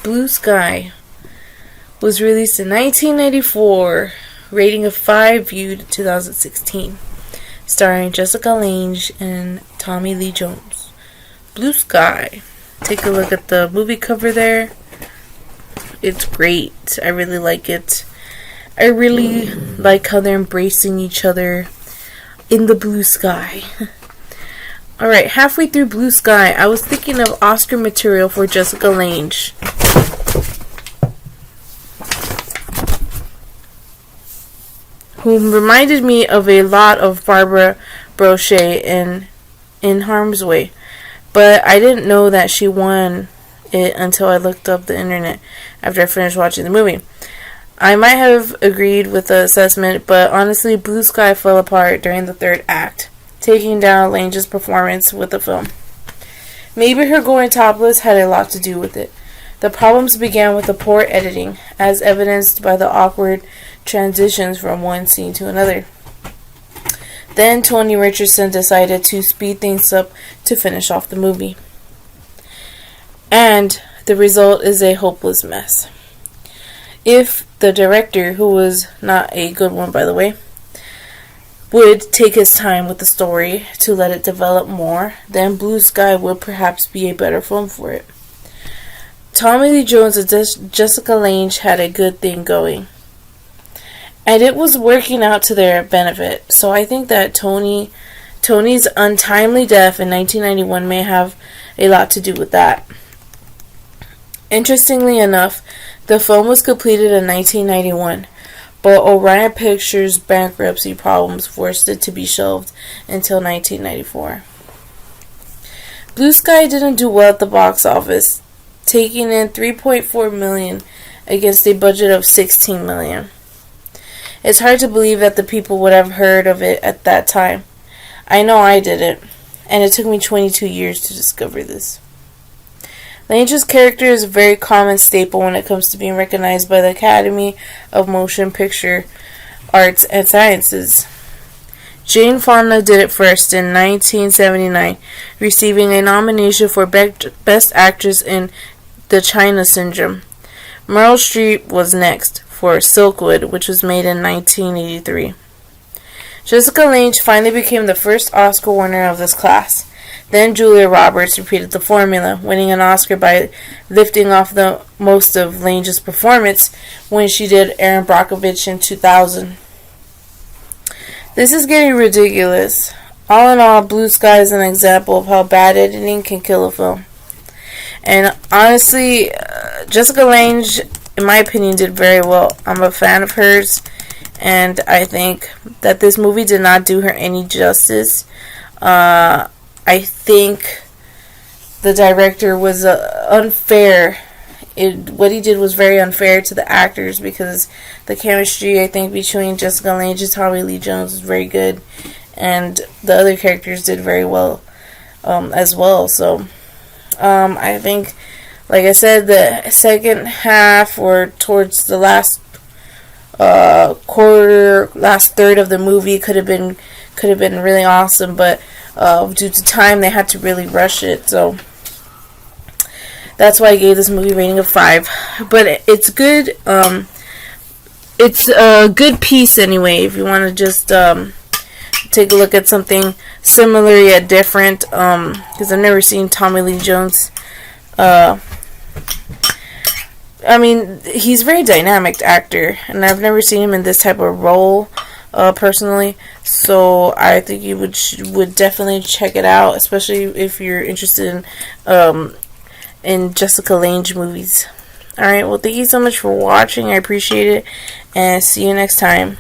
Blue Sky was released in 1994, rating of 5, viewed in 2016, starring Jessica Lange and Tommy Lee Jones. Blue Sky. Take a look at the movie cover there. It's great. I really like it. I really like how they're embracing each other in the blue sky. Alright, halfway through Blue Sky, I was thinking of Oscar material for Jessica Lange. Who reminded me of a lot of Barbara Brochet in Harm's Way. But I didn't know that she won it until I looked up the internet after I finished watching the movie. I might have agreed with the assessment, but honestly, Blue Sky fell apart during the third act, taking down Lange's performance with the film. Maybe her going topless had a lot to do with it. The problems began with the poor editing, as evidenced by the awkward transitions from one scene to another. Then Tony Richardson decided to speed things up to finish off the movie. And the result is a hopeless mess. If the director, who was not a good one by the way, would take his time with the story to let it develop more, then Blue Sky would perhaps be a better film for it. Tommy Lee Jones and Jessica Lange had a good thing going, and it was working out to their benefit. So I think that Tony's untimely death in 1991 may have a lot to do with that. Interestingly enough, the film was completed in 1991, but Orion Pictures' bankruptcy problems forced it to be shelved until 1994. Blue Sky didn't do well at the box office, taking in $3.4 million against a budget of $16 million. It's hard to believe that the people would have heard of it at that time. I know I didn't, and it took me 22 years to discover this. Lange's character is a very common staple when it comes to being recognized by the Academy of Motion Picture Arts and Sciences. Jane Fonda did it first in 1979, receiving a nomination for Best Actress in The China Syndrome. Meryl Streep was next for Silkwood, which was made in 1983. Jessica Lange finally became the first Oscar winner of this class. Then Julia Roberts repeated the formula, winning an Oscar by lifting off the most of Lange's performance when she did Erin Brockovich in 2000. This is getting ridiculous. All in all, Blue Sky is an example of how bad editing can kill a film. And honestly, Jessica Lange, in my opinion, did very well. I'm a fan of hers, and I think that this movie did not do her any justice. I think the director was unfair. What he did was very unfair to the actors, because the chemistry, I think, between Jessica Lange and Tommy Lee Jones was very good, and the other characters did very well as well. So I think, like I said, the second half, or towards the last last third of the movie could have been really awesome, but due to time, they had to really rush it. So that's why I gave this movie a rating of 5. But it's good. It's a good piece anyway, if you want to just take a look at something similar yet different. Because I've never seen Tommy Lee Jones. I mean, he's a very dynamic actor, and I've never seen him in this type of role. Personally, so I think you would definitely check it out, especially if you're interested in Jessica Lange movies. Alright, well, thank you so much for watching. I appreciate it, and see you next time.